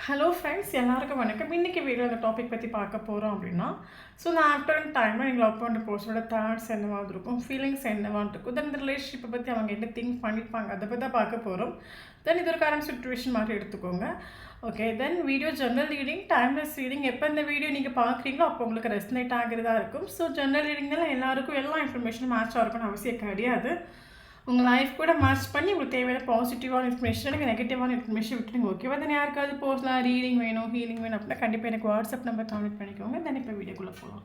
Hello friends, எல்லாருக்கும் வணக்கம். இன்றைக்கி வீடியோ அந்த டாபிக் பற்றி பார்க்க போகிறோம் அப்படின்னா, ஸோ நான் ஆஃப்டர் டைமில் நீங்கள் லவ் பண்ணுற பர்சனோட தாட்ஸ் என்னவாக இருக்கும், ஃபீலிங்ஸ் என்னவாக இருக்கும், தென் இந்த ரிலேஷன்ஷிப்பை பற்றி அவங்க என்ன திங்க் பண்ணியிருப்பாங்க, அதை பற்றி தான் பார்க்க போகிறோம். தென் இது ஒரு கரண்ட் சுச்சுவேஷன் மாதிரி எடுத்துக்கோங்க. Okay, then video general reading, timeless reading. எப்போ இந்த வீடியோ நீங்கள் பார்க்குறீங்களோ அப்போ உங்களுக்கு ரெஸ்னேட் ஆகிறதா இருக்கும். ஸோ ஜென்ரல் ரீடிங்னால எல்லாருக்கும் எல்லா இன்ஃபர்மேஷனும் மேட்சாக இருக்கும்னு அவசியம் கிடையாது. உங்கள் லைஃப் கூட மேட்ச் பண்ணி உங்களுக்கு தேவையான பாசிட்டிவான இன்ஃபர்மேஷன், எனக்கு நெகட்டிவான இன்ஃபர்மேஷன் விட்டுருங்க. ஓகேவா? தென் யாருக்காவது பர்சனலாக ரீடிங் வேணும், ஹீலிங் வேணும் அப்படின்னா கண்டிப்பாக எனக்கு வாட்ஸ்அப் நம்பர் கான்டெக்ட் பண்ணிக்கோங்க. தென் இப்போ வீடியோக்குள்ளே போகலாம்.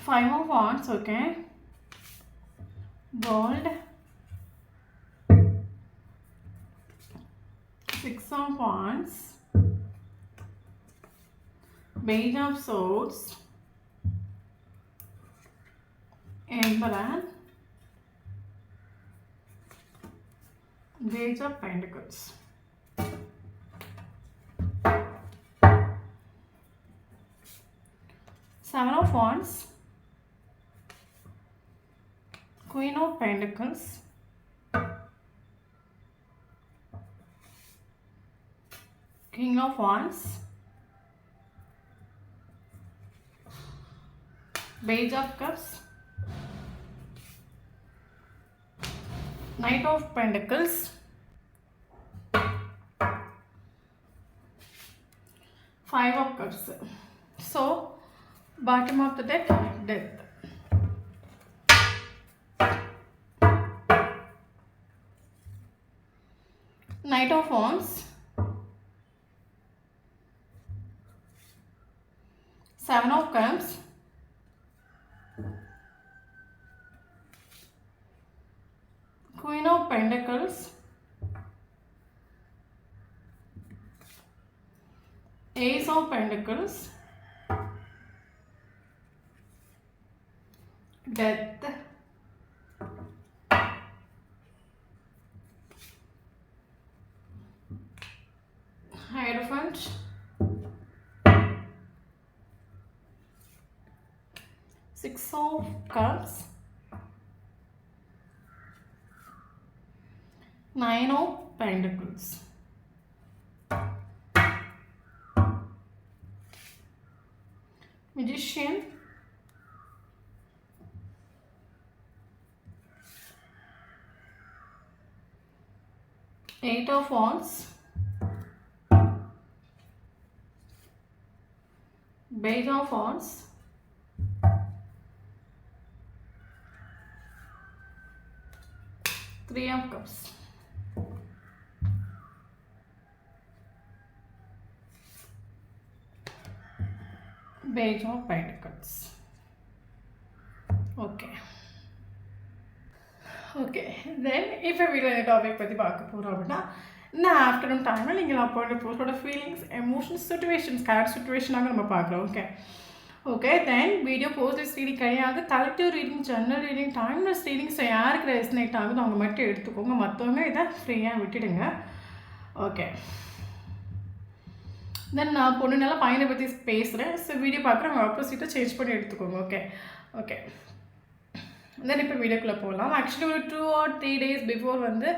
5 of Wands, okay. Gold, 6 of Wands, Page of Swords, Emperor, Page of Pentacles. Seven of Wands, Queen of Pentacles, King of Wands, Page of Cups, Knight of Pentacles, Five of Cups. So, bottom of the deck, Death. Knight of Wands, Seven of Cups, Queen of Pentacles, Ace of Pentacles, Death, Hierophant, Six of Cups, Nine of Pentacles. Magician, Eight of Wands, Page of Wands, Three of Cups. Page of Pentacles. Okay. Okay, then இப்போ video இந்த topic பற்றி பார்க்க போகிறோம் அப்படின்னா, இந்த afternoon டைமில் நீங்கள் அப்போட போஸ்டோட ஃபீலிங்ஸ், எமோஷன்ஸ், சுச்சுவேஷன்ஸ், கேரக்டர் சுச்சுவேஷனாக நம்ம பார்க்குறோம். Okay okay then video posters reading கிடையாது, collective reading, general reading, timeless readings. யாருக்கு ரெசனேட் ஆகுதோ அவங்க மட்டும் எடுத்துக்கோங்க, மற்றவங்க இதை ஃப்ரீயாக விட்டுடுங்க. ஓகே, தென் நான் பொண்ணுனால பையனை பற்றி பேசுகிறேன். ஸோ வீடியோ பார்க்குறேன், அவங்க ஆப்போசிட்டாக சேஞ்ச் பண்ணி எடுத்துக்கோங்க. ஓகே ஓகே தென் இப்போ வீடியோக்குள்ளே போகலாம். ஆக்சுவலி ஒரு 2 or 3 days பிஃபோர் வந்து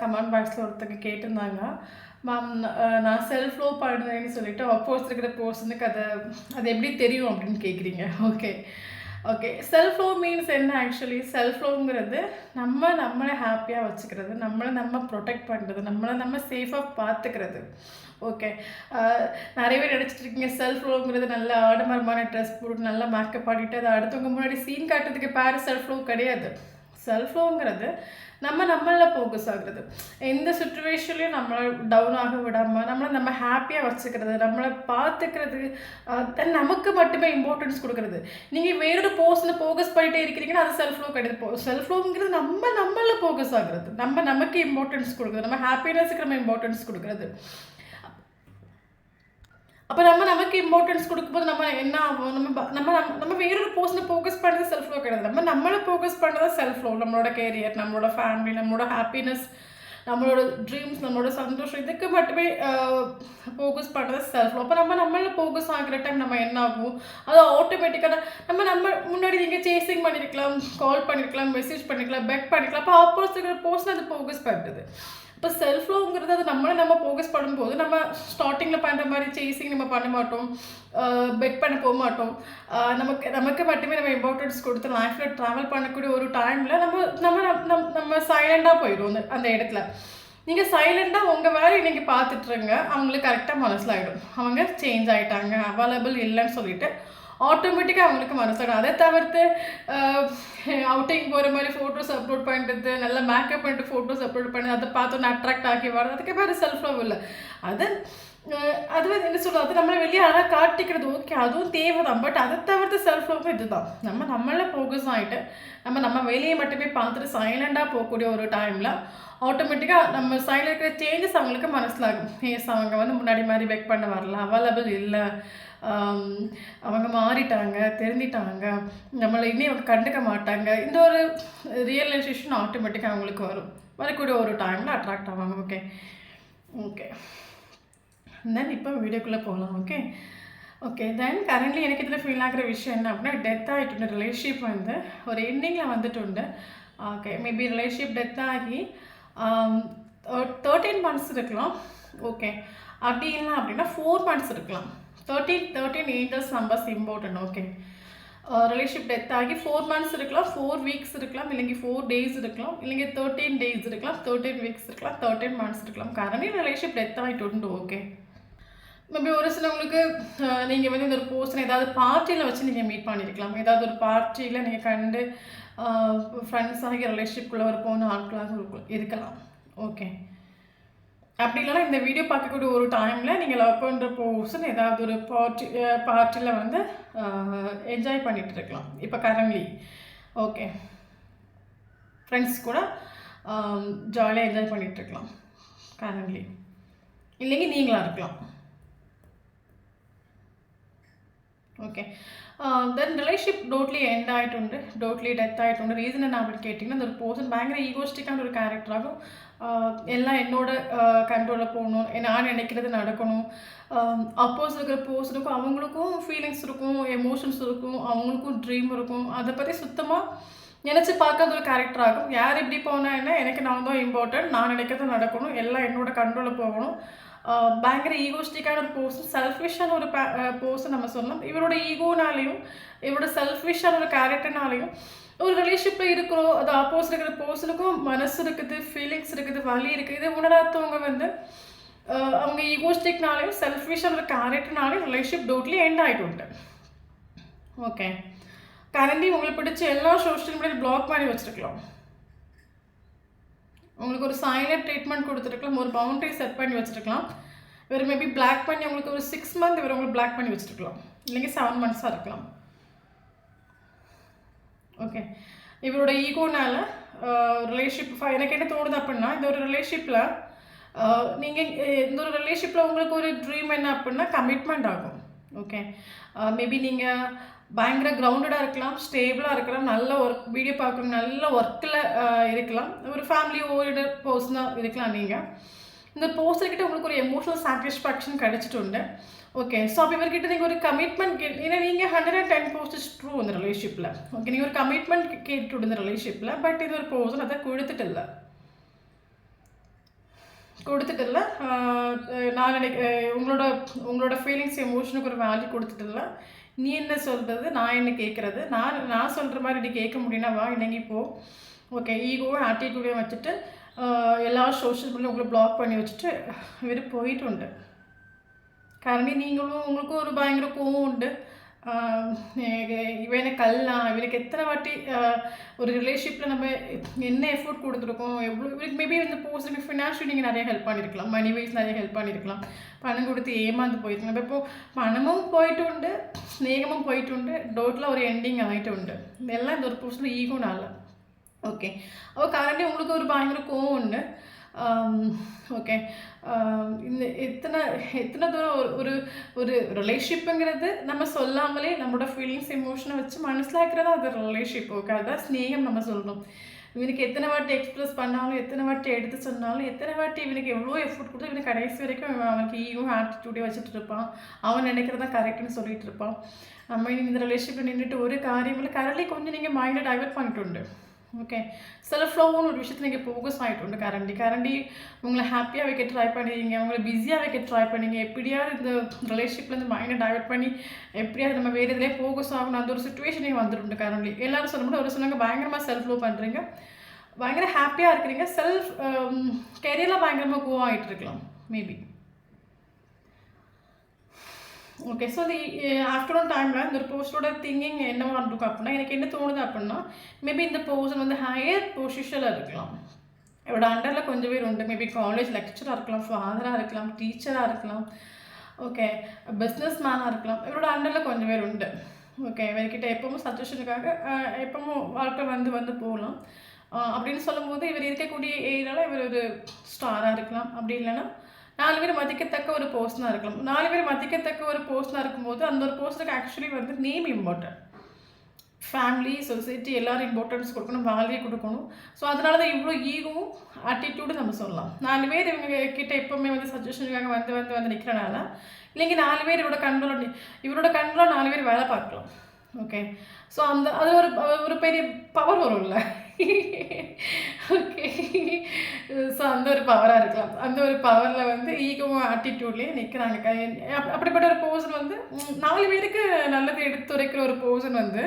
கமெண்ட் பாக்ஸில் ஒருத்தங்க கேட்டிருந்தாங்க, மேம் நான் செல்ஃப் லவ் பண்ணுறேன்னு சொல்லிட்டு அப்போஸ் இருக்கிற பர்சனுக்கு அது எப்படி தெரியும் அப்படின்னு கேட்குறீங்க. Okay okay self love means என்ன? ஆக்சுவலி செல்ஃப் லவ்ங்கிறது நம்மளை ஹாப்பியாக வச்சுக்கிறது, நம்ம ப்ரொடெக்ட் பண்ணுறது, நம்ம சேஃபாக பார்த்துக்கிறது. ஓகே, நிறைய பேர் நினச்சிட்டு இருக்கீங்க செல்ஃப் லவ்ங்கிறது நல்ல ஆடம்பரமான ட்ரெஸ் போட்டு நல்லா மேக்கப் பண்ணிட்டு அதை அடுத்தவங்க முன்னாடி சீன் காட்டுறதுக்கு பேர் செல்ஃப் லவ் கிடையாது. செல்ஃப் லவ்ங்கிறது நம்மள ஃபோக்கஸ் ஆகுறது, எந்த சுச்சுவேஷன்லையும் நம்மளை டவுன் ஆக விடாமல் நம்ம ஹாப்பியாக வச்சுக்கிறது, நம்மளை பார்த்துக்கிறது, நமக்கு மட்டுமே இம்பார்ட்டன்ஸ் கொடுக்குறது. நீங்கள் வேறொரு பர்சனை ஃபோக்கஸ் பண்ணிகிட்டே இருக்கிறீங்கன்னா அது செல்ஃப் லவ் கிடையாது. செல்ஃப் லவ்ங்கிறது நம்மள ஃபோக்கஸ் ஆகுறது, நமக்கு இம்பார்ட்டன்ஸ் கொடுக்குறது, நம்ம ஹாப்பினஸுக்கு நம்ம இம்பார்ட்டன்ஸ் கொடுக்குறது. அப்போ நமக்கு இம்பார்ட்டன்ஸ் கொடுக்கும்போது நம்ம என்ன ஆகும், நம்ம வேறொரு பர்சனை ஃபோக்கஸ் பண்ணுறது செல்ஃப் லவ் கிடையாது. நம்மளை ஃபோக்கஸ் பண்ணுறது செல்ஃப் லவ். நம்மளோட கேரியர், நம்மளோட ஃபேமிலி, நம்மளோட ஹாப்பினஸ், நம்மளோட ட்ரீம்ஸ், நம்மளோட சந்தோஷம் இதுக்கு மட்டுமே ஃபோக்கஸ் பண்ணுறது செல்ஃப். அப்போ நம்மள ஃபோக்கஸ் ஆகிற டைம் நம்ம என்ன ஆகும், அது ஆட்டோமேட்டிக்காக நம்ம முன்னாடி நீங்கள் சேசிங் பண்ணியிருக்கலாம், கால் பண்ணியிருக்கலாம், மெசேஜ் பண்ணிக்கலாம், பெக் பண்ணிக்கலாம். அப்போ ஆப்போசிட் பர்சன் அது ஃபோக்கஸ் பண்ணுறது. இப்போ செல்ஃப் லவ்ங்கிறது அது நம்ம ஃபோக்கஸ் பண்ணும்போது நம்ம ஸ்டார்டிங்கில் பண்ணுற மாதிரி சேசிங் நம்ம பண்ண மாட்டோம், பெட் பண்ண போக மாட்டோம். நமக்கு மட்டுமே நம்ம இம்பார்ட்டன்ஸ் கொடுத்து லைஃப்பில் ட்ராவல் பண்ணக்கூடிய ஒரு டைமில் நம்ம சைலண்டாக போயிடும் அந்த இடத்துல. நீங்கள் சைலண்டாக உங்கள் வேலையை நீங்கள் பார்த்துட்ருங்க, அவங்களுக்கு கரெக்டாக மனசிலாகிடும் அவங்க சேஞ்ச் ஆகிட்டாங்க, அவைலபிள் இல்லைன்னு சொல்லிட்டு ஆட்டோமேட்டிக்காக அவங்களுக்கு மனசிலாகிடும். அதை தவிர்த்து அவுட்டிங் போகிற மாதிரி ஃபோட்டோஸ் அப்லோட் பண்ணுறது, நல்லா மேக்கப் பண்ணிட்டு ஃபோட்டோஸ் அப்லோட் பண்ணி அதை பார்த்தோன்னு அட்ராக்ட் ஆகி வர்றது, அதுக்கு பேர் செல்ஃப் லவ் இல்லை. அது வந்து என்ன சொல்கிறது, அது நம்மளை வெளியே அழகாக காட்டிக்கிறது ஓகே, அதுவும் தேவை தான். பட் அதை தவிர்த்து செல்ஃப் லவ் இதுதான். நம்மள ஃபோக்கஸ் ஆகிட்டு நம்ம வேலையை மட்டுமே பார்த்துட்டு சைலண்டாக போகக்கூடிய ஒரு டைமில் ஆட்டோமேட்டிக்காக நம்ம சைடில் இருக்கிற சேஞ்சஸ் அவங்களுக்கு மனசிலாகும். ஏஸ் அவங்க வந்து முன்னாடி மாதிரி பெக் பண்ண வரல, அவைலபிள் இல்லை, அவங்க மாறிட்டாங்க, தெரிஞ்சிட்டாங்க, நம்மளை இன்னும் அவங்க கண்டுக்க மாட்டாங்க. இந்த ஒரு ரியலைசேஷன் ஆட்டோமேட்டிக்காக அவங்களுக்கு வரக்கூடிய ஒரு டைமில் அட்ராக்ட் ஆவாங்க. ஓகே ஓகே தென் இப்போ வீடியோக்குள்ளே போகலாம். ஓகே தென் கரண்ட்லி எனக்கு இதில் ஃபீல் ஆகிற விஷயம் என்ன அப்படின்னா, டெத் ஆகிட்டு ரிலேஷன்ஷிப் வந்து ஒரு எண்டிங்கில் வந்துட்டு உண்டு. ஓகே மேபி ரிலேஷன்ஷிப் டெத் ஆகி 13 months இருக்கலாம். ஓகே அப்படி இல்லை அப்படின்னா 4 months இருக்கலாம். 13 angels numbers important. Okay relationship death ஆகி 4 months இருக்கலாம், 4 weeks இருக்கலாம், இல்லைங்க 4 days இருக்கலாம், இல்லைங்க 13 days இருக்கலாம், 13 weeks இருக்கலாம், 13 months இருக்கலாம். கரண்ட்லி ரிலேஷன்ஷிப் டெத் ஆகிட்டு உண்டு. ஓகே மேபி ஒரு சிலவங்களுக்கு நீங்கள் வந்து இந்த ஒரு பர்சன் ஏதாவது பார்ட்டியில் வச்சு நீங்கள் மீட் பண்ணியிருக்கலாம். ஏதாவது ஒரு பார்ட்டியில் நீங்கள் கண்டு ஃப்ரெண்ட்ஸ் ஆகிய ரிலேஷன்ஷிப்குள்ளே ஒரு போன ஆட்களாக இருக்கலாம். ஓகே அப்படி இல்லைனா இந்த வீடியோ பார்க்கக்கூடிய ஒரு டைமில் நீங்கள் லவ் பண்ணுற பர்சன் ஏதாவது ஒரு பார்ட்டியில் வந்து என்ஜாய் பண்ணிகிட்டு இருக்கலாம். இப்போ கரண்ட்லி ஓகே ஃப்ரெண்ட்ஸ் கூட ஜாலியாக என்ஜாய் பண்ணிகிட்ருக்கலாம் கரண்ட்லி, இல்லைங்க நீங்களாக இருக்கலாம். Okay then relationship totally end ஆகிட்டு டோட்லி டெத் ஆகிட்டு. ரீசன் என்ன அப்படின்னு கேட்டிங்கன்னா, அந்த ஒரு பர்சன் பயங்கர ஈகோஸ்டிக்கான ஒரு கேரக்டராகும். எல்லாம் என்னோட கண்ட்ரோலில் போகணும், நான் நினைக்கிறது நடக்கணும். அப்போஸ் இருக்கிற பர்சனுக்கும் அவங்களுக்கும் ஃபீலிங்ஸ் இருக்கும், எமோஷன்ஸ் இருக்கும், அவங்களுக்கும் ட்ரீம் இருக்கும். அதை பற்றி சுத்தமாக நினச்சி பார்க்காத ஒரு கேரக்டராகும். யார் இப்படி போனால் என்ன, எனக்கு நான் தான் இம்பார்ட்டன்ட், நான் நினைக்கிறது நடக்கணும், எல்லாம் என்னோட கண்ட்ரோலில் போகணும். பயங்கர ஈகோஸ்டிக்கான ஒரு பர்சன், செல்ஃபிஷான ஒரு பர்சன் நம்ம சொல்லலாம். இவரோட ஈகோனாலையும் இவரோட செல்ஃபிஷான ஒரு கேரக்டர்னாலையும் ஒரு ரிலேஷன்ஷிப்பில் இருக்கிறோம், அது ஆப்போசிட் இருக்கிற பர்சனுக்கும் மனசு இருக்குது, ஃபீலிங்ஸ் இருக்குது, வலி இருக்குது. இதை உணராதவங்க வந்து அவங்க ஈகோஸ்டிக்னாலையும் செல்ஃபிஷான ஒரு கேரக்டர்னாலையும் ரிலேஷன்ஷிப் டோட்லி எண்ட் ஆகிட்டு உண்டு. ஓகே கரண்ட்லி உங்களுக்கு பிடிச்ச எல்லா சோஷியல் மீடியா பிளாக் பண்ணி வச்சுருக்கலாம், உங்களுக்கு ஒரு சைலண்ட் ட்ரீட்மெண்ட் கொடுத்துருக்கலாம், ஒரு பவுண்டரி செட் பண்ணி வச்சுருக்கலாம். இவர் மேபி பிளாக் பண்ணி உங்களுக்கு ஒரு 6 months இவர் உங்களுக்கு பிளாக் பண்ணி வச்சுருக்கலாம், இல்லைங்க 7 months இருக்கலாம். ஓகே இவரோட ஈகோனால ரிலேஷன்ஷிப் எனக்கு என்ன தோணுது அப்படின்னா, இந்த ஒரு ரிலேஷன்ஷிப்பில் நீங்கள் இந்த ஒரு ரிலேஷன்ஷிப்பில் உங்களுக்கு ஒரு ட்ரீம் என்ன அப்படின்னா கமிட்மெண்ட் ஆகும். ஓகே மேபி நீங்கள் பயங்கர கிரவுண்டடாக இருக்கலாம், ஸ்டேபிளாக இருக்கலாம், நல்ல ஒர்க் வீடியோ பார்க்கணும், நல்ல ஒர்க்கில் இருக்கலாம், ஒரு ஃபேமிலி ஓரியன்டட் பர்சனாக இருக்கலாம். நீங்கள் இந்த பர்சன்கிட்ட உங்களுக்கு ஒரு எமோஷனல் சாட்டிஸ்ஃபேக்ஷன் கிடச்சிட்டு உண்டு. ஓகே ஸோ அப்போ இவர்கிட்ட நீங்கள் ஒரு கமிட்மெண்ட் ஏன்னா நீங்கள் 110% ட்ரூ இந்த ரிலேஷன்ஷிப்பில். ஓகே நீங்கள் ஒரு கமிட்மெண்ட் கேட்டுட்டு இந்த ரிலேஷன்ஷிப்பில், பட் இது ஒரு பர்சன் அதை கொடுத்துட்டு இல்லை. நான் உங்களோட ஃபீலிங்ஸ் எமோஷனுக்கு ஒரு வேல்யூ கொடுத்துட்டில்ல. நீ என்ன சொல்கிறது, நான் என்ன கேட்குறது, நான் சொல்கிற மாதிரி நீ கேட்க முடியும்னா வா, இல்லைங்க இப்போது. ஓகே ஈகோவும் ஆட்டிடியூடையும் வச்சுட்டு எல்லா சோஷியல் மீடியா உங்களை பிளாக் பண்ணி வச்சுட்டு இவர் போயிட்டு உண்டு. காரணம் உங்களுக்கும் ஒரு பயங்கர கோவம் உண்டு. இவனை கல்லாம், இவனுக்கு எத்தனை வாட்டி ஒரு ரிலேஷன்ஷிப்பில் நம்ம என்ன எஃபோர்ட் கொடுத்துருக்கோம், எவ்வளோ இவருக்கு மேபி இந்த பர்சனுக்கு ஃபினான்ஷியல் நீங்கள் நிறைய ஹெல்ப் பண்ணியிருக்கலாம், மணி வைஸ் நிறைய ஹெல்ப் பண்ணியிருக்கலாம், பணம் கொடுத்து ஏமாந்து போயிருக்கலாம். இப்போது பணமும் போயிட்டு உண்டு, ஸ்நேகமும் போயிட்டு உண்டு, டோட்டலாக ஒரு எண்டிங் ஆகிட்டு உண்டு. இதெல்லாம் இந்த ஒரு பர்சனில் ஈகோனால. ஓகே அப்போ கரண்ட்லி உங்களுக்கு ஒரு பயங்கர கோவம் உண்டு. ஓகே இந்த எத்தனை தூரம் ஒரு ரிலேஷன்ஷிப்புங்கிறது நம்ம சொல்லாமலே நம்மளோட ஃபீலிங்ஸ் எமோஷனை வச்சு மனசில் இருக்கிறதா அது ரிலேஷன்ஷிப். ஓகே அதுதான் ஸ்நேகம் நம்ம சொல்லணும். இவனுக்கு எத்தனை வாட்டி எக்ஸ்பிரஸ் பண்ணாலும், எத்தனை வாட்டி எடுத்து சொன்னாலும், எத்தனை வாட்டி இவனுக்கு எவ்வளோ எஃபோர்ட் கொடுத்து இவனுக்கு கடைசி வரைக்கும் அவனுக்கு ஈவும் ஆட்டிடியூடே வச்சுட்டு இருப்பான். அவன் நினைக்கிறதா கரெக்டுன்னு சொல்லிட்டு இருப்பான். நம்ம இந்த ரிலேஷன்ஷிப்பில் நின்றுட்டு ஒரு காரியம் இல்லை. கரண்ட்லி கொஞ்சம் நீங்கள் மைண்டை டைவர்ட் பண்ணிட்டு ஓகே. செல்ஃப் லவ்னு ஒரு விஷயத்தில் நீங்கள் ஃபோக்கஸ் ஆகிட்டு கரண்டி உங்களை ஹாப்பியாக வைக்க ட்ரை பண்ணுறீங்க, உங்களை பிஸியாக வைக்க ட்ரை பண்ணீங்க. எப்படியாவது இந்த ரிலேஷன்ஷிப்லேருந்து மைண்டை டைவர்ட் பண்ணி எப்படியாவது நம்ம வேறு இதிலே ஃபோக்கஸ் ஆகணும் அந்த ஒரு சுச்சுவேஷனே வந்துட்டு கரண்ட்லி. எல்லாரும் சொல்ல முடியும். ஒரு சொன்னாங்க பயங்கரமாக செல்ஃப் லவ் பண்ணுறீங்க, பயங்கர ஹாப்பியாக இருக்கிறீங்க, செல்ஃப் கெரியரில் பயங்கரமாக கோ ஆகிட்டு இருக்கலாம் மேபி. ஓகே. ஸோ இந்த ஆஃப்டர்நூன் டைமில் இந்த ஒரு போஸ்டோட திங்கிங் என்னவா இருக்கும் அப்படின்னா, எனக்கு என்ன தோணுது அப்படின்னா, மேபி இந்த பர்சன் வந்து ஹையர் பொசிஷனில் இருக்கலாம். இவரோட அண்டரில் கொஞ்சம் பேர் உண்டு. மேபி காலேஜ் லெக்சராக இருக்கலாம், ஃபாதராக இருக்கலாம், டீச்சராக இருக்கலாம், ஓகே, பிஸ்னஸ் மேனாக இருக்கலாம். இவரோட அண்டரில் கொஞ்சம் பேர் உண்டு. ஓகே. இவர்கிட்ட எப்பவும் சஜஷனுக்காக எப்பவும் வாழ்க்கை வந்து போகலாம். அப்படின்னு சொல்லும்போது இவர் இருக்கக்கூடிய ஏரியாவில் இவர் ஒரு ஸ்டாராக இருக்கலாம். அப்படி இல்லைன்னா 4 பேர் மதிக்கத்தக்க ஒரு பர்சனாக இருக்கலாம். 4 பேர் மதிக்கத்தக்க ஒரு பர்சனாக இருக்கும்போது அந்த ஒரு பர்சனுக்கு ஆக்சுவலி வந்து நேம் இம்பார்ட்டன்ட். ஃபேமிலி, சொசைட்டி எல்லோரும் இம்பார்ட்டன்ஸ் கொடுக்கணும், வேல்யூ கொடுக்கணும். ஸோ அதனால தான் இவ்வளோ ஈகவும் ஆட்டிடியூடு நம்ம சொல்லலாம். 4 பேர் இவங்க கிட்ட எப்போவுமே வந்து சஜஷனுக்காக வந்து நிற்கிறனால இல்லைங்க 4 பேர் இவரோட கண்ட்ரோல் 4 பேர் வேலை பார்க்கலாம். ஓகே. ஸோ அது ஒரு பெரிய பவர் வரும்ல. ஓகே. ஸோ அந்த ஒரு பவராக இருக்கலாம். அந்த ஒரு பவரில் வந்து ஈகோவும் ஆட்டிடியூட்லேயே நிற்கிறாங்க. அப்படிப்பட்ட ஒரு பர்சன் வந்து 4 பேருக்கு நல்லது எடுத்துரைக்கிற ஒரு பர்சன் வந்து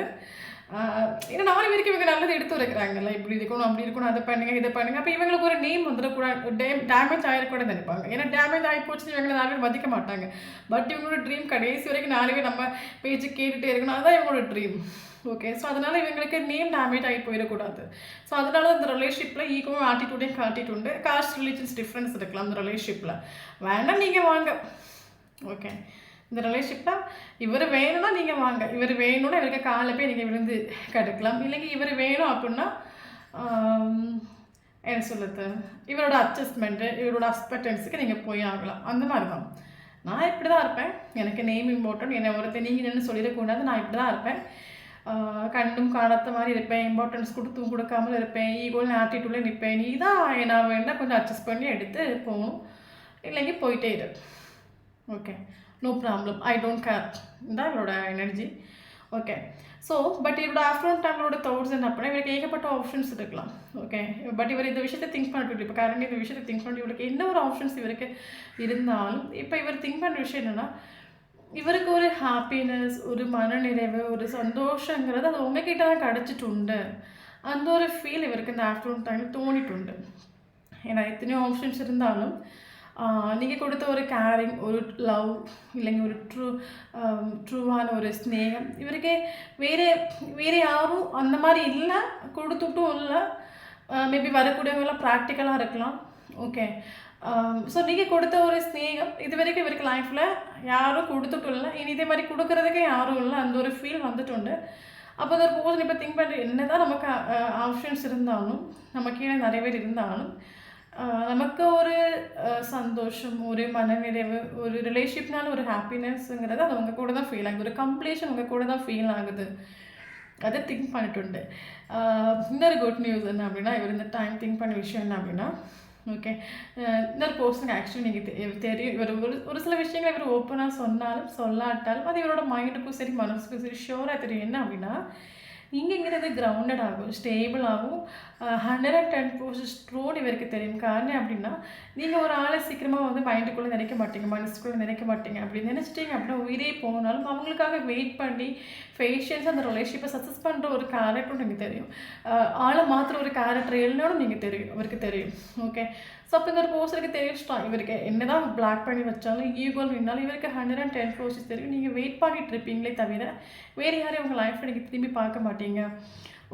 ஏன்னா 4 பேருக்கு இவங்க நல்லது எடுத்து வைக்கிறாங்கல்ல, இப்படி இருக்கணும், அப்படி இருக்கணும், அதை பண்ணுங்க, இதை பண்ணுங்க. அப்போ இவங்களுக்கு ஒரு நேம் வந்துடக்கூடாது, டேமேஜ் ஆகிடக்கூடாது நினைப்பாங்க. ஏன்னா டேமேஜ் ஆகி போச்சுன்னு இவங்களை 4 பேர் மதிக்க மாட்டாங்க. பட் இவங்களோட ட்ரீம் கடைசி வரைக்கும் 4 பேர் நம்ம பேச்சு கேட்டுகிட்டே இருக்கணும், அதுதான் இவங்களோட ட்ரீம். ஓகே. ஸோ அதனால் இவங்களுக்கு நேம் டேமேஜ் ஆகி போயிடக்கூடாது. ஸோ அதனால இந்த ரிலேஷன்ஷிப்பில் ஈகோவும் ஆட்டிடியூடையும் காட்டிட்டு உண்டு. காஸ்ட் ரிலீஜன்ஸ் டிஃப்ரென்ஸ் இருக்கலாம் இந்த ரிலேஷன்ஷிப்பில். வேணால் நீங்கள் வாங்க. ஓகே. இந்த ரிலேஷன்ஷிப்பில் இவர் வேணும்னா நீங்கள் வாங்க, இவர் வேணும்னா இவருக்கு காலை போய் நீங்கள் விழுந்து கெடுக்கலாம். இல்லைங்க இவர் வேணும் அப்படின்னா என்ன சொல்லுது, இவரோட அட்ஜஸ்ட்மெண்ட்டு, இவரோட அக்ஸ்பெக்டன்ஸுக்கு நீங்கள் போய் ஆகலாம். அந்த மாதிரி தான் நான் இப்படி தான் இருப்பேன். எனக்கு நேம் இம்பார்ட்டன்ட். என்னை ஒருத்தர் நீங்கள் என்னென்னு சொல்லிடக்கூடாது. நான் இப்படி தான் இருப்பேன். கண்டும் காணாத மாதிரி இருப்பேன், இம்பார்ட்டன்ஸ் கொடுத்தும் கொடுக்காமல் இருப்பேன், ஈகோல் ஆட்டிடியூடில் நிற்பேன். நீ தான் நான் வேணால் கொஞ்சம் அட்ஜஸ்ட் பண்ணி எடுத்து போகணும், இல்லைங்க போயிட்டே இரு. Okay. No problem, I don't care. இதுதான் இவரோட எனர்ஜி. ஓகே. ஸோ பட் இவரோட ஆஃப்டர்நூன் டைமோட தாட்ஸ் என்ன அப்படின்னா, இவருக்கு ஏகப்பட்ட ஆப்ஷன்ஸ் இருக்கலாம். ஓகே. பட் இவர் இந்த விஷயத்தை திங்க் பண்ணிட்டு இப்போ கரண்ட் இந்த விஷயத்தை திங்க் பண்ணிட்டு இவருக்கு என்ன ஒரு ஆப்ஷன்ஸ் இவருக்கு இருந்தாலும் இப்போ இவர் திங்க் பண்ணுற விஷயம் என்னென்னா, இவருக்கு ஒரு ஹாப்பினஸ், ஒரு மனநிறைவு, ஒரு சந்தோஷங்கிறது அது உங்ககிட்ட தான் கிடச்சிட்டு உண்டு. அந்த ஒரு ஃபீல் இவருக்கு இந்த ஆஃப்டர்நூன் டைமில் தோணிட்டு உண்டு. ஏன்னா எத்தனையோ ஆப்ஷன்ஸ் இருந்தாலும் நீங்கள் கொடுத்த ஒரு கேரிங், ஒரு லவ், இல்லைங்க ஒரு ட்ரூவான ஒரு ஸ்னேகம் இவருக்கு வேறு யாரும் அந்த மாதிரி இல்லை, கொடுத்துட்டும் இல்லை. மேபி வரக்கூடியவங்களாம் ப்ராக்டிக்கலாக இருக்கலாம். ஓகே. ஸோ நீங்கள் கொடுத்த ஒரு ஸ்னேகம் இது வரைக்கும் இவருக்கு லைஃப்பில் யாரும் கொடுத்துட்டும் இல்லை, இனி இதே மாதிரி கொடுக்குறதுக்கே யாரும் இல்லை. அந்த ஒரு ஃபீல் வந்துட்டு உண்டு. அப்போ அந்த ஒரு பர்சன் இப்போ திங்க் பண்ணுற என்ன தான் நமக்கு ஆப்ஷன்ஸ் இருந்தாலும், நம்ம கீழே நிறைய பேர் இருந்தாலும் நமக்கு ஒரு சந்தோஷம், ஒரு மனநிறைவு, ஒரு ரிலேஷன்ஷிப்னால ஒரு ஹாப்பினஸ்ங்கிறது அது உங்கள் கூட தான் ஃபீல் ஆகுது. ஒரு கம்ப்ளீஷன் உங்கள் கூட தான் ஃபீல் ஆகுது. அதை திங்க் பண்ணிட்டு உண்டு. இன்னொரு குட் நியூஸ் என்ன அப்படின்னா, இவர் இந்த டைம் திங்க் பண்ண விஷயம் என்ன அப்படின்னா, ஓகே, இன்னொரு பர்சனுக்கு ஆக்சுவலி நீங்கள் தெரியும், இவர் ஒரு சில விஷயங்கள் இவர் ஓப்பனாக சொன்னாலும் சொல்லாட்டாலும் அது இவரோட மைண்டுக்கும் சரி மனசுக்கும் சரி ஷோராக தெரியும். என்ன அப்படின்னா, நீங்கங்கிறது கிரவுண்டட் ஆகும், ஸ்டேபிள் ஆகும், 110% ட்ரூன்னு இவருக்கு தெரியும். காரணம் அப்படின்னா, நீங்கள் ஒரு ஆளை சீக்கிரமாக வந்து மைண்டுக்குள்ளே நினைக்க மாட்டீங்க, மனசுக்குள்ளே நினைக்க மாட்டீங்க. அப்படி நினச்சிட்டிங்க அப்படின்னா உயிரே போனாலும் அவங்களுக்காக வெயிட் பண்ணி பேஷன்ஸ் அந்த ரிலேஷன்ஷிப்பை சக்ஸஸ் பண்ணுற ஒரு கேரக்டரும் நீங்கள் தெரியும். ஆளை மாத்திர ஒரு கேரக்டர் எல்லாரும் நீங்கள் தெரியும், அவருக்கு தெரியும். ஓகே. ஸோ அப்போ இந்த ஒரு பர்சனுக்கு தெரிஞ்சுட்டான், இவருக்கு என்ன தான் பிளாக் பண்ணி வச்சாலும் ஈகோல் நின்னாலும் இவருக்கு 110% தெரியும். நீங்கள் வெயிட் பண்ணிட்டு இருப்பீங்களே தவிர வேறு யாரையும் உங்கள் லைஃப்பில் நீங்கள் திரும்பி பார்க்க மாட்டீங்க.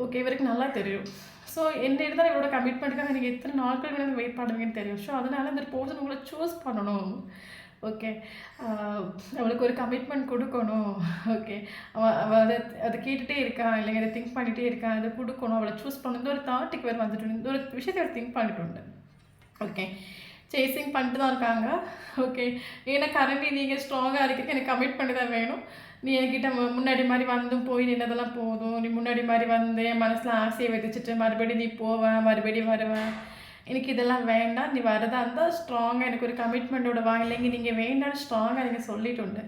ஓகே. இவருக்கு நல்லா தெரியும். ஸோ என்ன இருந்தாலும் இவரோட கமிட்மெண்ட்டுக்காக நீங்கள் எத்தனை நாட்கள் வேணும் வெயிட் பண்ணுவீங்கன்னு தெரியும். ஸோ அதனால் அந்த பர்சன் உங்களை சூஸ் பண்ணணும். ஓகே. அவளுக்கு ஒரு கமிட்மெண்ட் கொடுக்கணும். ஓகே. அவள் அதை கேட்டுகிட்டே இருக்கான், இல்லைங்க அதை திங்க் பண்ணிகிட்டே இருக்கான், அதை கொடுக்கணும், அவளை சூஸ் பண்ணணும். இந்த ஒரு தாட்டுக்கு வேறு வந்துட்டு இந்த ஒரு விஷயத்தை அவர் திங்க் பண்ணிட்டு உண்டு. ஓகே. சேசிங் பண்ணிட்டு தான் இருக்காங்க. ஓகே. ஏன்னா கரண்ட்லி நீங்கள் ஸ்ட்ராங்காக இருக்கிறதுக்கு எனக்கு கமிட் பண்ணி தான் வேணும். நீ என்கிட்ட முன்னாடி மாதிரி வந்தும் போய் நின்னதெல்லாம் போதும், நீ முன்னாடி மாதிரி வந்து என் மனசில் ஆசையை விதைச்சிட்டு மறுபடியும் நீ போவேன் மறுபடியும் வருவேன், எனக்கு இதெல்லாம் வேண்டாம், நீ வரதா இருந்தால் ஸ்ட்ராங்காக எனக்கு ஒரு கமிட்மெண்ட்டோட வா, இல்லைங்க நீங்கள் வேண்டாம்னு ஸ்ட்ராங்காக நீங்கள் சொல்லிட்டு.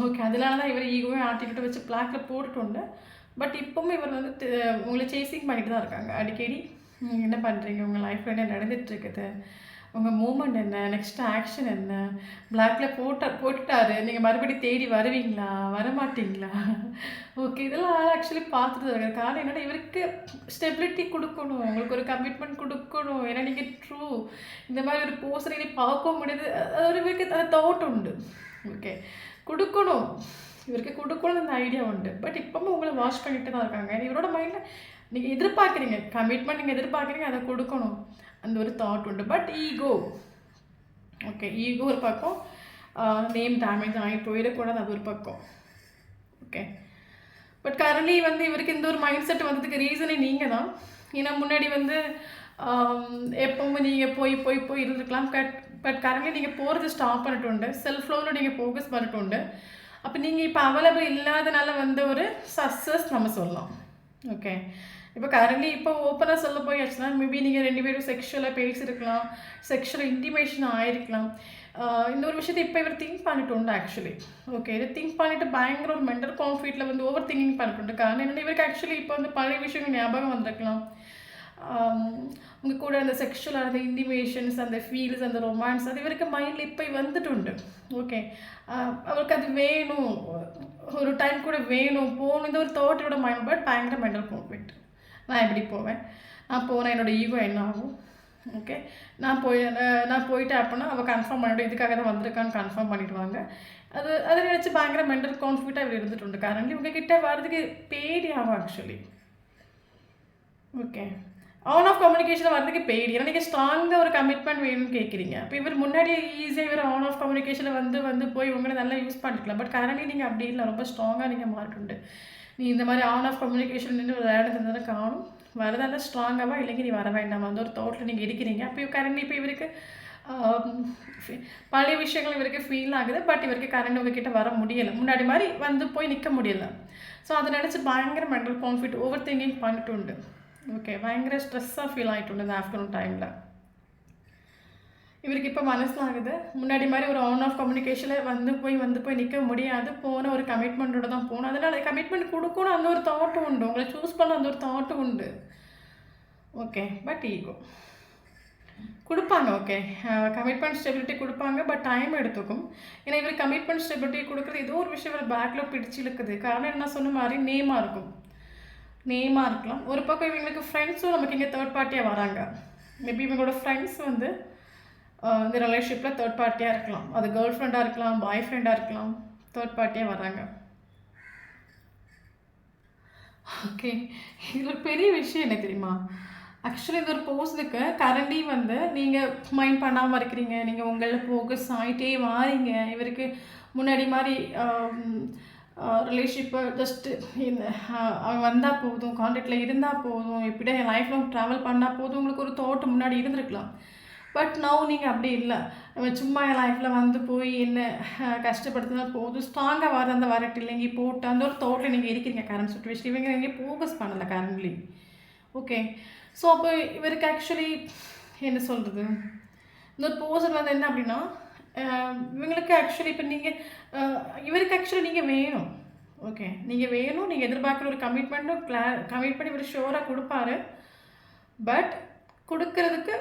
ஓகே, அதனால தான் இவர் ஈகோவே ஆட்டிக்கிட்டு வச்சு பிளாக்கில் போட்டுட்டு. பட் இப்போவும் இவர் வந்து உங்களை சேசிங் பண்ணிட்டு தான் இருக்காங்க அடிக்கடி. நீங்கள் என்ன பண்ணுறீங்க, உங்கள் லைஃப்பில் என்ன நடந்துகிட்ருக்குது, உங்கள் மூமெண்ட் என்ன, நெக்ஸ்ட் ஆக்ஷன் என்ன, பிளாக்ல போட்டுட்டாரு, நீங்கள் மறுபடியும் தேடி வருவீங்களா வரமாட்டிங்களா? ஓகே, இதெல்லாம் ஆக்சுவலி பார்த்துட்டு இருக்காங்க. காரணம் என்னென்னா இவருக்கு ஸ்டெபிலிட்டி கொடுக்கணும், உங்களுக்கு ஒரு கமிட்மெண்ட் கொடுக்கணும். ஏன்னா நீங்கள் ட்ரூ இந்த மாதிரி ஒரு போஸ்டரை பார்க்க முடியாது, அது ஒரு இவருக்கு அந்த தாட் உண்டு. ஓகே, கொடுக்கணும், இவருக்கு கொடுக்கணும் அந்த ஐடியா உண்டு. பட் இப்போவும் உங்களை வாஷ் பண்ணிட்டு தான் இருக்காங்க. இவரோட மைண்டில் நீங்கள் எதிர்பார்க்குறீங்க கமிட்மெண்ட், நீங்கள் எதிர்பார்க்குறீங்க அதை கொடுக்கணும், அந்த ஒரு தாட் உண்டு. பட் ஈகோ, ஓகே, ஈகோ ஒரு பக்கம், நேம் டேமேஜ் ஆகி போயிடக்கூடாது அது ஒரு பக்கம். ஓகே, பட் கரண்ட்லி வந்து இவருக்கு இந்த ஒரு மைண்ட் செட் வந்ததுக்கு ரீசனே நீங்கள் தான். ஏன்னா முன்னாடி வந்து எப்பவும் நீங்கள் போய் போய் போய் இருந்துருக்கலாம். பட் கரண்ட்லி நீங்கள் போகிறது ஸ்டாப் பண்ணிட்டு உண்டு, செல்ஃப் லவ்வில் நீங்கள் ஃபோக்கஸ் பண்ணிட்டு உண்டு. அப்போ நீங்கள் இப்போ அவைலபிள் இல்லாதனால வந்து ஒரு சக்ஸஸ் நம்ம சொல்லலாம். ஓகே, இப்போ கரண்ட்லி இப்போ ஓப்பனாக சொல்ல போயாச்சுன்னா மேபி நீங்கள் 2 பேரும் செக்ஷுவலாக பேசியிருக்கலாம், செக்ஷுவல் இன்டிமேஷன் ஆகிருக்கலாம். இந்த ஒரு விஷயத்தை இப்போ இவர் திங்க் பண்ணிட்டு உண்டு ஆக்சுவலி. ஓகே, இதை திங்க் பண்ணிவிட்டு பயங்கர ஒரு மென்டல் கான்ஃப்ளிக்ட்டில் வந்து ஓவர் திங்கிங் பண்ணிட்டு உண்டு. காரணம் என்னென்னா இவருக்கு ஆக்சுவலி இப்போ வந்து பழைய விஷயங்கள் ஞாபகம் வந்திருக்கலாம். உங்கள் கூட அந்த செக்ஷுவலாக அந்த இன்டிமேஷன்ஸ், அந்த ஃபீல்ஸ், அந்த ரொமான்ஸ் அது இவருக்கு மைண்டில் இப்போ வந்துட்டு உண்டு. ஓகே, அவருக்கு அது வேணும், ஒரு டைம் கூட வேணும், போகணும், இந்த ஒரு தாட்டோட மைண்ட். பட் பயங்கர மென்டல் கான்ஃப்ளிக்ட். நான் எப்படி போவேன், நான் போனேன் என்னோடய ஈகோ என்ன ஆகும்? ஓகே, நான் போயிட்டேன் அப்படின்னா அவள் கன்ஃபார்ம் பண்ணிவிடும், இதுக்காக தான் வந்திருக்கான்னு கன்ஃபார்ம் பண்ணிவிடுவாங்க. அதை நினச்சி பயங்கர மென்டல் கான்ஃப்ளிக்டாக இவர் இருந்துட்டு உண்டு. காரணம் இவங்ககிட்ட வர்றதுக்கு பேடி ஆகும் actually. Okay, on off communication வரதுக்கு பேடி. ஏன்னா நீங்கள் ஸ்ட்ராங்காக ஒரு கமிட்மெண்ட் வேணும்னு கேட்குறீங்க. இப்போ இவர் முன்னாடி ஈஸியாக இவர் ஆன் ஆஃப் கம்யூனிகேஷனில் வந்து போய் உங்களை நல்லா யூஸ் பண்ணிக்கலாம். பட் கரண்ட்லி நீங்கள் அப்படி இல்லை, ரொம்ப ஸ்ட்ராங்காக நீங்கள் மாறிட்டு. நீ இந்த மாதிரி ஆன் ஆஃப் கம்யூனிகேஷன் விளையாடுறதுனால காணும் வரதால ஸ்ட்ராங்காகவா, இல்லைங்க நீ வர வேண்டாம் அந்த ஒரு தாட்டில் நீங்கள் இருக்கிறீங்க. அப்போ கரண்ட்லி இப்போ இவருக்கு பழைய விஷயங்கள் இவருக்கு ஃபீல் ஆகுது. பட் இவருக்கு கரண்ட் உங்ககிட்ட வர முடியலை, முன்னாடி மாதிரி வந்து போய் நிற்க முடியலை. ஸோ அதை நினச்சி பயங்கர மென்டல் கான்ஃப்ளிக்ட் ஓவர் திங்கிங் பண்ணிட்டு உண்டு. ஓகே, பயங்கர ஸ்ட்ரெஸ்ஸாக ஃபீல் ஆகிட்டு உண்டு இந்த ஆஃப்டர்நூன் டைமில். இவருக்கு இப்போ மனசில் ஆகுது, முன்னாடி மாதிரி ஒரு ஆன் ஆஃப் கம்யூனிகேஷனில் வந்து போய் நிற்க முடியாது, போன ஒரு கமிட்மெண்ட்டோட தான் போகணும். அதனால் கமிட்மெண்ட் கொடுக்கணும் அந்த ஒரு தாட்டும் உண்டு, உங்களை சூஸ் பண்ண அந்த ஒரு தாட்டும் உண்டு. ஓகே, பட் ஈகோ கொடுப்பாங்க. ஓகே, கமிட்மெண்ட் ஸ்டெபிலிட்டி கொடுப்பாங்க, பட் டைம் எடுத்துக்கும். ஏன்னா இவர் கமிட்மெண்ட் ஸ்டெபிலிட்டி கொடுக்குறது ஏதோ ஒரு விஷயம் இவர் பேக்கில் பிடிச்சி இழுக்குது. காரணம் என்ன சொன்ன மாதிரி நேமாக இருக்கலாம். ஒரு பக்கம் இவங்களுக்கு ஃப்ரெண்ட்ஸும் நமக்கு இங்கே தேர்ட் பார்ட்டியாக வராங்க. மேபி இவங்களோட ஃப்ரெண்ட்ஸ் வந்து இந்த ரிலேஷன்ஷிப்பில் தேர்ட் பார்ட்டியாக இருக்கலாம். அது கேர்ள் ஃப்ரெண்டாக இருக்கலாம், பாய் ஃப்ரெண்டாக இருக்கலாம், தேர்ட் பார்ட்டியாக வராங்க. ஓகே, இது ஒரு பெரிய விஷயம் என்ன தெரியுமா? ஆக்சுவலி இது ஒரு போஸ்டுக்கு கரண்ட்லி வந்து நீங்கள் மைண்ட் பண்ணாமல் இருக்கிறீங்க, நீங்கள் உங்களை ஃபோக்கஸ் ஆகிட்டே வாரீங்க. இவருக்கு முன்னாடி மாதிரி ரிலேஷன்ஷிப்பை ஜஸ்ட்டு இந்த அவன் வந்தால் போதும், கான்டாக்டில் இருந்தால் போதும், எப்படியா என் லைஃப் லாங் ட்ராவல் பண்ணால் போதும், உங்களுக்கு ஒரு தாட் முன்னாடி இருந்திருக்கலாம். பட் நவ் நீங்கள் அப்படி இல்லை. நம்ம சும்மா என் லைஃப்பில் வந்து போய் என்ன கஷ்டப்படுத்தினா போதும், ஸ்ட்ராங்காக அந்த வரட்டு இல்லைங்க போட்டு அந்த ஒரு தாட்டில் நீங்கள் இருக்கிறீங்க கரண்ட் சுச்சுவேஷன். இவங்க நீங்கள் ஃபோக்கஸ் பண்ணலை கரண்ட்லி. ஓகே, ஸோ அப்போ இவருக்கு ஆக்சுவலி என்ன சொல்கிறது, இந்த ஒரு போஸ்டர் வந்து என்ன அப்படின்னா இவங்களுக்கு ஆக்சுவலி இப்போ இவருக்கு ஆக்சுவலி நீங்கள் வேணும். ஓகே, நீங்கள் வேணும், நீங்கள் எதிர்பார்க்குற ஒரு கமிட்மெண்ட்டும் கமிட் பண்ணி இவர் ஷோராக கொடுப்பாரு. பட் கொடுக்கறதுக்கு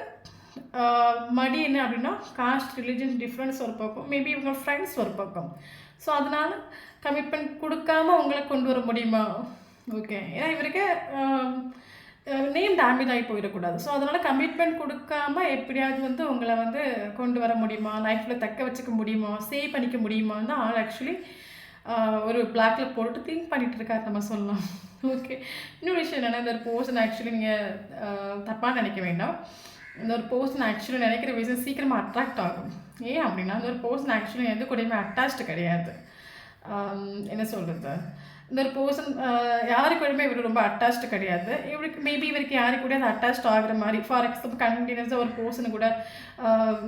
மடி என்ன அப்படின்னா காஸ்ட் ரிலிஜன் டிஃப்ரென்ஸ் ஒரு பக்கம், மேபி இவங்க ஃப்ரெண்ட்ஸ் ஒரு பக்கம். ஸோ அதனால் கமிட்மெண்ட் கொடுக்காம உங்களை கொண்டு வர முடியுமா? ஓகே, ஏன்னா இவருக்கு நேம் டேமேஜ் ஆகி போயிடக்கூடாது. ஸோ அதனால் கமிட்மெண்ட் கொடுக்காம எப்படியாவது வந்து உங்களை வந்து கொண்டு வர முடியுமா, லைஃப்பில் தக்க வச்சுக்க முடியுமா, சேவ் பண்ணிக்க முடியுமான்னு தான் ஆள் ஆக்சுவலி ஒரு பிளாக்கில் போட்டு திங்க் பண்ணிகிட்டு இருக்காரு நம்ம சொல்லலாம். ஓகே, இன்னொரு விஷயம் என்னென்னா இந்த ஒரு போர்ஷன் ஆக்சுவலி நீங்கள் தப்பாக நினைக்க வேண்டாம். இந்த ஒரு பர்சன் ஆக்சுவலி நினைக்கிற விஷயம் சீக்கிரமாக அட்ராக்ட் ஆகும். ஏன் அப்படின்னா இந்த ஒரு பர்சன் ஆக்சுவலி எந்த கூடயுமே அட்டாச்டு கிடையாது. என்ன சொல்கிறது, இந்த ஒரு பர்சன் யாருக்கூடயுமே இவர் ரொம்ப அட்டாச்டு கிடையாது. இவருக்கு மேபி இவருக்கு யாரு கூட அது அட்டாச்ட் ஆகுற மாதிரி, ஃபார் எக்ஸாம்பிள் கண்டினியூஸாக ஒரு பர்சனு கூட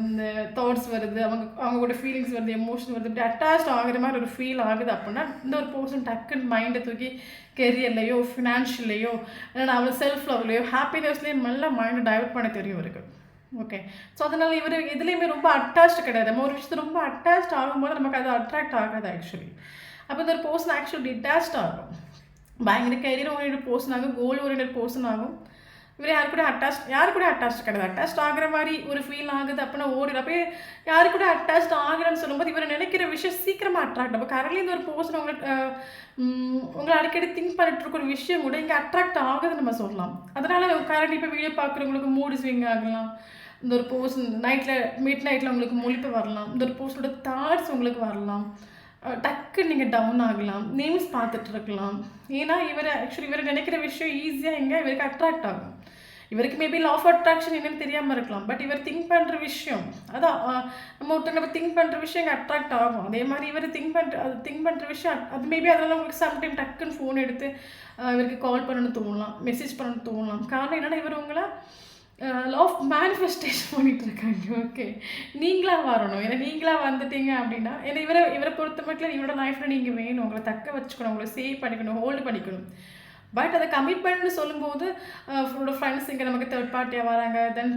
இந்த தாட்ஸ் வருது, அவங்க கூட ஃபீலிங்ஸ் வருது, எமோஷன் வருது, இப்படி அட்டாச்ட் ஆகுற மாதிரி ஒரு ஃபீல் ஆகுது அப்படின்னா இந்த ஒரு பர்சன் டக்குன்னு மைண்டை தூக்கி கெரியர்லையோ ஃபினான்ஷியல்லையோ இல்லைன்னா அவள் செல்ஃப் லவ்லையோ ஹாப்பினஸ்லேயும் நல்லா மைண்டை டைவர்ட் பண்ண தெரியும் இருக்கு. ஓகே, ஸோ அதனால் இவர் இதுலேயுமே ரொம்ப அட்டாச்டு கிடையாது. நம்ம ஒரு விஷயத்தை ரொம்ப அட்டாச்ட் ஆகும்போது நமக்கு அது அட்ராக்ட் ஆகாது ஆக்சுவலி. அப்போ இந்த ஒரு பர்சன் ஆக்சுவலி டிட்டாச்ட் ஆகும், பயங்கர கெரியர் ஓரியன்ட் பர்சன் ஆகும், கோல் ஓரியன்ட் பர்சன் ஆகும். இவர் யாரு கூட அட்டாச் கிடையாது. அட்டாச் ஆகிற மாதிரி ஒரு ஃபீல் ஆகுது அப்படின்னா ஓடிடும். அப்போ யாரு கூட அட்டாச் ஆகுறன்னு சொல்லும்போது இவர் நினைக்கிற விஷயம் சீக்கிரமாக அட்ராக்ட். அப்போ கரண்ட்லி இந்த ஒரு பர்சன் உங்களை அடிக்கடி திங்க் பண்ணிட்டு இருக்க ஒரு விஷயம் கூட இங்கே அட்ராக்ட் ஆகுதுன்னு நம்ம சொல்லலாம். அதனால கரண்ட்லி இப்போ வீடியோ பார்க்குறவங்களுக்கு மூடு ஸ்விங் ஆகலாம், இந்த ஒரு பர்சன் மிட் நைட்டில் உங்களுக்கு முழிப்பு வரலாம், இந்த ஒரு பர்சனோட தாட்ஸ் உங்களுக்கு வரலாம், டக்குன்னு நீங்கள் டவுன் ஆகலாம், நேம்ஸ் பார்த்துட்டு இருக்கலாம். ஏன்னா இவர் நினைக்கிற விஷயம் ஈஸியாக இங்கே இவருக்கு அட்ராக்ட் ஆகும். இவருக்கு மேபி லா ஆஃப் அட்ராக்ஷன் என்னன்னு தெரியாமல் இருக்கலாம், பட் இவர் திங்க் பண்ணுற விஷயம் அதான் நம்ம திங்க் பண்ணுற விஷயம் இங்கே அட்ராக்ட் ஆகும். அதே மாதிரி இவர் திங்க் பண்ணுற விஷயம் அது மேபி அதனால் உங்களுக்கு சம்டைம் டக்குன்னு ஃபோன் எடுத்து இவருக்கு கால் பண்ணணும்னு தோணலாம், மெசேஜ் பண்ணணும்னு தோணலாம். காரணம் என்னென்னா இவர் உங்களை லா ஆஃப் மேனிஃபெஸ்டேஷன் பண்ணிகிட்டு இருக்காங்க. ஓகே, நீங்களாக வரணும். ஏன்னா நீங்களாக வந்துட்டீங்க அப்படின்னா ஏன்னா இவரை பொறுத்த மட்டும் இவரோட லைஃப்பில் நீங்கள் வேணும், உங்களை தக்க வச்சுக்கணும், உங்களை சேவ் பண்ணிக்கணும், ஹோல்டு பண்ணிக்கணும். பட் அதை கமிட்மெண்ட்னு சொல்லும்போது உங்களோட ஃப்ரெண்ட்ஸ் இங்கே நமக்கு தேர்ட் பார்ட்டியாக வராங்க, தென்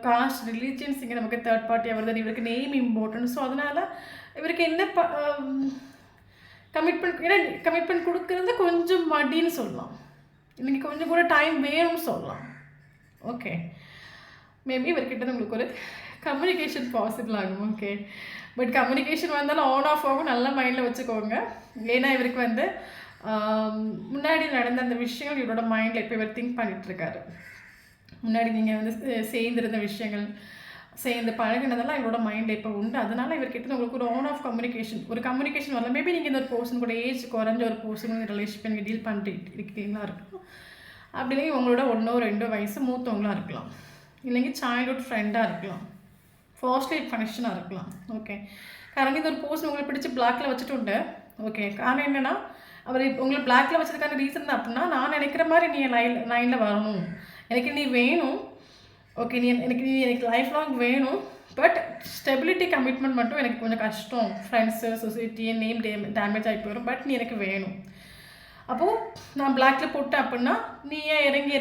காஸ்ட் ரிலீஜியன்ஸ் இங்கே நமக்கு தேர்ட் பார்ட்டியாக வருது, இவருக்கு நேம் இம்பார்ட்டன்ட். ஸோ அதனால் இவருக்கு என்ன கமிட்மெண்ட் கொடுக்குறது கொஞ்சம் மடின்னு சொல்லலாம், இன்றைக்கி கொஞ்சம் கூட டைம் வேணும்னு சொல்லலாம். ஓகே, மேபி இவர்கிட்ட உங்களுக்கு ஒரு கம்யூனிகேஷன் பாசிபிள் ஆகும். ஓகே, பட் கம்யூனிகேஷன் வந்தாலும் ஆன் ஆஃப் ஆகும், நல்லா மைண்டில் வச்சுக்கோங்க. ஏன்னா இவருக்கு முன்னாடி நடந்த அந்த விஷயங்கள் இவரோட மைண்டில் இப்போ இவர் திங்க் பண்ணிகிட்ருக்காரு. முன்னாடி நீங்கள் சேர்ந்துருந்த விஷயங்கள், சேர்ந்து பழகினதெல்லாம் இவரோட மைண்டில் இப்போ உண்டு. அதனால் இவர்கிட்ட உங்களுக்கு ஒரு ஆன் ஆஃப் கம்யூனிகேஷன் வரல. மேபி நீங்கள் இந்த ஒரு பர்சன் கூட ஏஜ் குறைஞ்ச ஒரு பர்சன் ரிலேஷன்ஷிப் நீங்கள் டீல் பண்ணிட்டு இருக்கீங்களா இருக்கும். அப்படி இல்லைங்க உங்களோட 1-2 வயசு மூத்தவங்களாக இருக்கலாம், இல்லைங்க சைல்ட்ஹுட் ஃப்ரெண்டாக இருக்கலாம், ஃபர்ஸ்ட் லைஃப் கனெக்ஷனாக இருக்கலாம். ஓகே, காரணம் இந்த ஒரு பர்சன் உங்களை பிடிச்சி பிளாக்ல வச்சுட்டு உண்டு. ஓகே, காரணம் என்னென்னா அவர் உங்களை பிளாக்ல வச்சதுக்கான ரீசன் அப்படின்னா நான் நினைக்கிற மாதிரி நீ லைனில் வரணும், எனக்கு நீ வேணும். ஓகே, எனக்கு லைஃப் லாங் வேணும், பட் ஸ்டெபிலிட்டி கமிட்மெண்ட் மட்டும் எனக்கு கொஞ்சம் கஷ்டம். ஃப்ரெண்ட்ஸு சொசைட்டி நேம் டேமேஜ் ஆகி போயிடும், பட் நீ எனக்கு வேணும். அப்போது நான் பிளாக்ல போட்டேன் அப்படின்னா நீ இறங்கி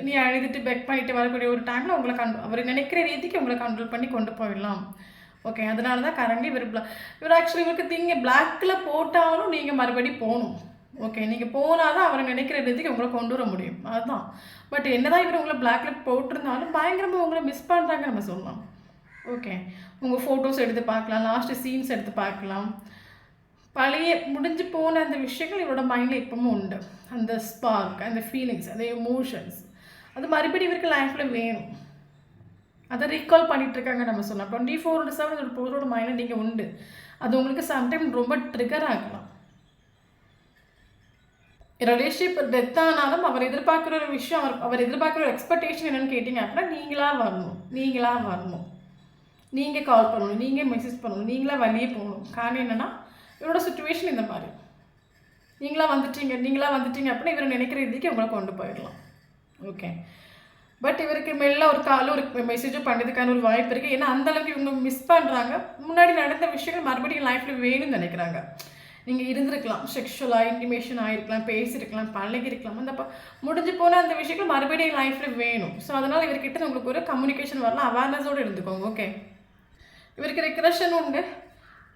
நீ அழுதுட்டு பெக் பண்ணிட்டு வரக்கூடிய ஒரு டைமில் உங்களை அவர் நினைக்கிற ரீதிக்கு உங்களை கண்ட்ரோல் பண்ணி கொண்டு போயிடலாம். ஓகே, அதனால தான் கரண்ட்லி இவர் ஆக்சுவலி இவருக்கு நீங்கள் பிளாக்ல போட்டாலும் நீங்கள் மறுபடியும் போகணும். ஓகே, நீங்கள் போனால் தான் அவர் நினைக்கிற ரீதிக்கு உங்களை கொண்டு வர முடியும். அதுதான். பட் என்னதான் இவர் உங்களை பிளாக்ல போட்டிருந்தாலும் பயங்கரமாக உங்களை மிஸ் பண்ணுறாங்க நம்ம சொல்லலாம். ஓகே, உங்கள் ஃபோட்டோஸ் எடுத்து பார்க்கலாம், லாஸ்ட்டு சீன்ஸ் எடுத்து பார்க்கலாம், பழைய முடிஞ்சு போன அந்த விஷயங்கள் இவரோட மைண்டில் இப்பவும் உண்டு. அந்த ஸ்பார்க், அந்த ஃபீலிங்ஸ், அந்த எமோஷன்ஸ் அது மறுபடியும் இவருக்கு லைஃப்பில் வேணும். அதை ரீகால் பண்ணிகிட்ருக்காங்க நம்ம சொல்லலாம். 24/7 ஒரு பொருளோட மைண்டில் நீங்கள் உண்டு. அது உங்களுக்கு சம்டைம் ரொம்ப ட்ரிகர் ஆகலாம். ரிலேஷன்ஷிப் டெத் ஆனாலும் அவர் எதிர்பார்க்குற ஒரு விஷயம், அவர் எதிர்பார்க்குற ஒரு எக்ஸ்பெக்டேஷன் என்னென்னு கேட்டிங்க அப்படின்னா நீங்களாக வரணும், நீங்கள் கால் பண்ணணும், நீங்கள் மெசேஜ் பண்ணணும், நீங்களாக வெளியே போகணும். காரணம் என்னென்னா இவரோட சுச்சுவேஷன் இந்த மாதிரி. நீங்களாக வந்துட்டீங்க அப்படின்னா இவர் நினைக்கிற இதுக்கு உங்களை கொண்டு போயிடலாம். ஓகே, பட் இவருக்கு மெல்ல ஒரு காலும் ஒரு மெசேஜும் பண்ணுறதுக்கான ஒரு வாய்ப்பு இருக்குது. ஏன்னா அந்தளவுக்கு இவங்க மிஸ் பண்ணுறாங்க. முன்னாடி நடந்த விஷயங்கள் மறுபடியும் லைஃப்பில் வேணும்னு நினைக்கிறாங்க. நீங்கள் இருந்திருக்கலாம், செக்ஷுவலாக இன்டிமேஷன் ஆகிருக்கலாம், பேசியிருக்கலாம், பழகிருக்கலாம், அந்த முடிஞ்சு போனால் அந்த விஷயங்கள் மறுபடியும் லைஃப்பில் வேணும். ஸோ அதனால் இவர்கிட்ட உங்களுக்கு ஒரு கம்யூனிகேஷன் வரலாம், அவேர்னஸோடு இருந்துக்கோங்க. ஓகே, இவருக்கு ரெக்ரெஷன் உண்டு.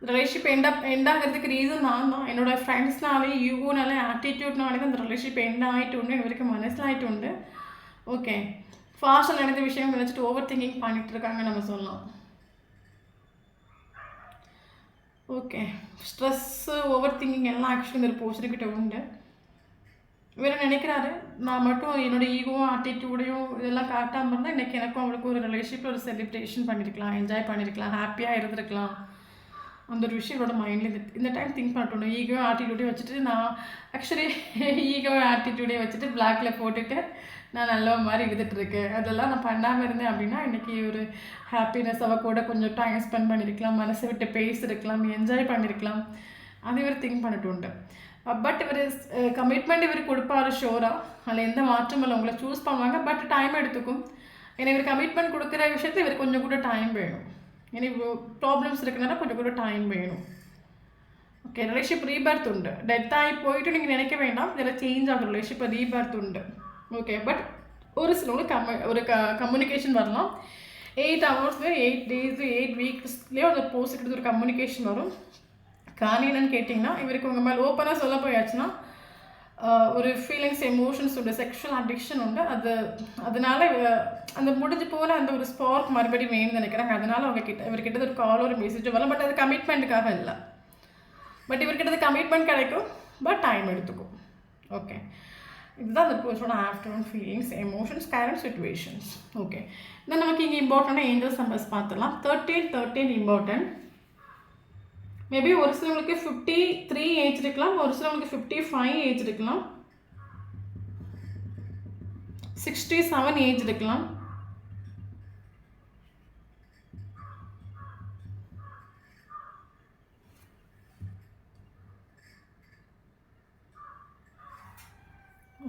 ரிலேஷன்ஷிப் எண்ட் ஆகிறதுக்கு ரீசன் நான் தான். என்னோடய ஃப்ரெண்ட்ஸ்னாலே யூகோனாலே ஆட்டிடியூட்னாலே தான் அந்த ரிலேஷன்ஷிப் எண்ட் ஆகிட்டு உண்டு, இவருக்கு மனசில் ஆகிட்டு உண்டு. ஓகே, ஃபாஸ்ட்டாக நடந்த விஷயம் நினச்சிட்டு ஓவர் திங்கிங் பண்ணிகிட்ருக்காங்க நம்ம சொல்லலாம். ஓகே, ஸ்ட்ரெஸ்ஸு ஓவர் திங்கிங் எல்லாம் ஆக்சுவலி இந்த போர்ஷன்கிட்ட உண்டு. இவர் நினைக்கிறாரு நான் மட்டும் என்னோடய ஈகோவும் ஆட்டிடியூடையும் இதெல்லாம் காட்டாமல் இருந்தால் இன்றைக்கி எனக்கும் அவளுக்கு ஒரு ரிலேஷன்ஷிப்பில் ஒரு செலிப்ரேஷன் பண்ணியிருக்கலாம், என்ஜாய் பண்ணியிருக்கலாம், ஹாப்பியாக இருந்திருக்கலாம். அந்த ஒரு விஷயம் என்னோட மைண்டில் இந்த டைம் திங்க் பண்ணிட்டோம். ஈகோ ஆட்டிடியூடே வச்சுட்டு நான் ஆக்சுவலி ஈகோ ஆட்டிடியூடே வச்சுட்டு பிளாக்ல போட்டுட்டு நான் நல்ல மாதிரி இருந்துகிட்ருக்கேன். அதெல்லாம் நான் பண்ணாமல் இருந்தேன் அப்படின்னா இன்றைக்கி ஒரு ஹாப்பினஸ் அவள் கூட கொஞ்சம் டைம் ஸ்பெண்ட் பண்ணியிருக்கலாம், மனசை விட்டு பேசியிருக்கலாம், என்ஜாய் பண்ணியிருக்கலாம். அது இவர் திங்க் பண்ணிட்டு உண்டு. பட் இவர் கமிட்மெண்ட் இவர் கொடுப்பாரு ஷோராக, அதில் எந்த மாற்றமும் இல்லை. உங்களை சூஸ் பண்ணுவாங்க, பட் டைம் எடுத்துக்கும். ஏன்னா இவர் கமிட்மெண்ட் கொடுக்குற விஷயத்தில் இவர் கொஞ்சம் கூட டைம் வேணும். ஏன்னா இப்போ ப்ராப்ளம்ஸ் இருக்கிறனால கொஞ்சம் கூட டைம் வேணும். ஓகே, ரிலேஷன்ஷிப் ரீபர்த் உண்டு. டெத் ஆகி போயிட்டு நீங்கள் நினைக்க வேண்டாம், இதில் சேஞ்ச் ஆகும். ரிலேஷன்ஷிப் ரீபர்த் உண்டு. ஓகே, பட் ஒரு சிலவங்களுக்கு ஒரு கம்யூனிகேஷன் வரலாம். 8 hours 8 days 8 weeksலேயே ஒரு போஸ்ட் ஒரு கம்யூனிகேஷன் வரும். காரணம் என்னன்னு கேட்டிங்கன்னா, இவருக்கு உங்கள் மேலே ஓப்பனாக சொல்ல போயாச்சுன்னா ஒரு ஃபீலிங்ஸ் எமோஷன்ஸ் உண்டு, செக்ஷுவல் அடிக்ஷன் உண்டு. அதனால அந்த முடிஞ்சு போகிற அந்த ஒரு ஸ்பார்க் மறுபடியும் வேணும்னு நினைக்கிறாங்க. அதனால இவர்கிட்ட ஒரு கால் ஒரு மெசேஜ் வரலாம், பட் அது கமிட்மெண்ட்டுக்காக இல்லை. பட் இவர்கிட்ட கமிட்மெண்ட் கிடைக்கும், பட் டைம் எடுத்துக்கும். ஓகே, இதுதான் அந்த பர்சனோட afternoon feelings, emotions, current situations. Okay, then நமக்கு இங்கே இம்பார்ட்டண்டான ஏஞ்சல்ஸ் நம்பர்ஸ் பார்த்துடலாம். 13 இம்பார்ட்டன்ட். மேபி ஒரு சிலவங்களுக்கு 53 ஏஜ் இருக்கலாம், ஒரு சிலவங்களுக்கு 55 ஏஜ் இருக்கலாம், 67 ஏஜ் இருக்கலாம்.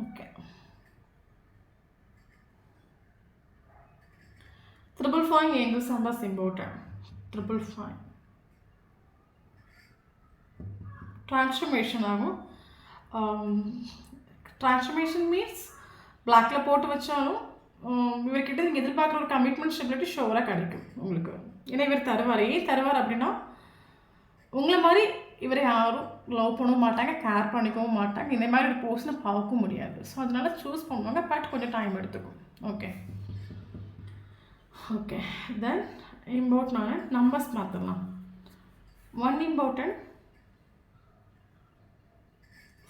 Okay, 555 angels numbers important. 555 transformation ஆகும். ட்ரான்ஸ்ஃபர்மேஷன் மீன்ஸ் பிளாக்கில் போட்டு வச்சாலும் இவர்கிட்ட நீங்கள் எதிர்பார்க்குற ஒரு கமிட்மெண்ட் ஸ்டெபிலிட்டி ஷோராக கிடைக்கும் உங்களுக்கு. ஏன்னா இவர் தருவார் அப்படின்னா உங்களை மாதிரி இவரை யாரும் லவ் பண்ணவும் மாட்டாங்க, கேர் பண்ணிக்கவும் மாட்டாங்க. இந்த மாதிரி ஒரு போர்ஷனை பார்க்க முடியாது. ஸோ அதனால சூஸ் பண்ணுவாங்க, பட் கொஞ்சம் டைம் எடுத்துக்கும். ஓகே ஓகே, தென் இம்பார்ட்டன்டான நம்பர்ஸ் பார்த்துடலாம். 1 important,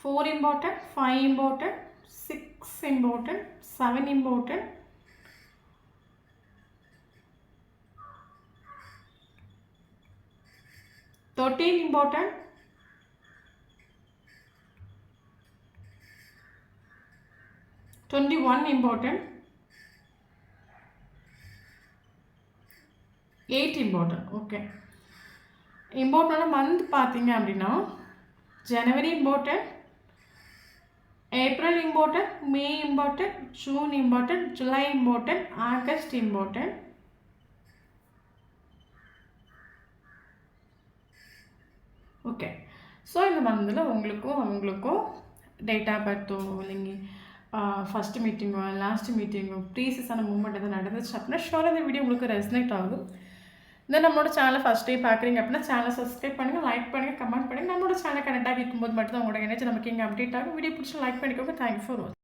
4 important, 5 important, 6 important, 7 important, 13 important, 21 important, 8 important. Okay, இம்பார்ட்டன்டான மந்த் பார்த்தீங்க அப்படின்னா ஜனவரி important, April important, May important, June important, July important, August important. Okay, so இந்த மந்தில் உங்களுக்கும் டேட் ஆஃப் பர்த்தோ இல்லைங்க ஃபஸ்ட்டு மீட்டிங்கோ லாஸ்ட் மீட்டிங்கோ ப்ரீசியஸான மூமெண்ட் எதாவது நடந்துச்சு அப்படின்னா ஷோராக இந்த வீடியோ உங்களுக்கு ரெசனேட் ஆகும். இந்த நம்மளோட சேனலை ஃபஸ்ட் டைம் பார்க்குறீங்க அப்படின்னா சேனலை சப்ஸ்கிரைப் பண்ணுங்கள், லைக் பண்ணுங்கள், கமெண்ட் பண்ணுங்கள். நம்மளோட சேனல் கனெக்ட் ஆகி இருக்கும்போது மட்டும் தான் உங்களோட எனர்ஜி நமக்கு இங்கே அப்டேட் ஆகும். வீடியோ பிடிச்சி லைக் பண்ணிக்கோங்க. தேங்க்யூ ஃபார் வாட்சிங்.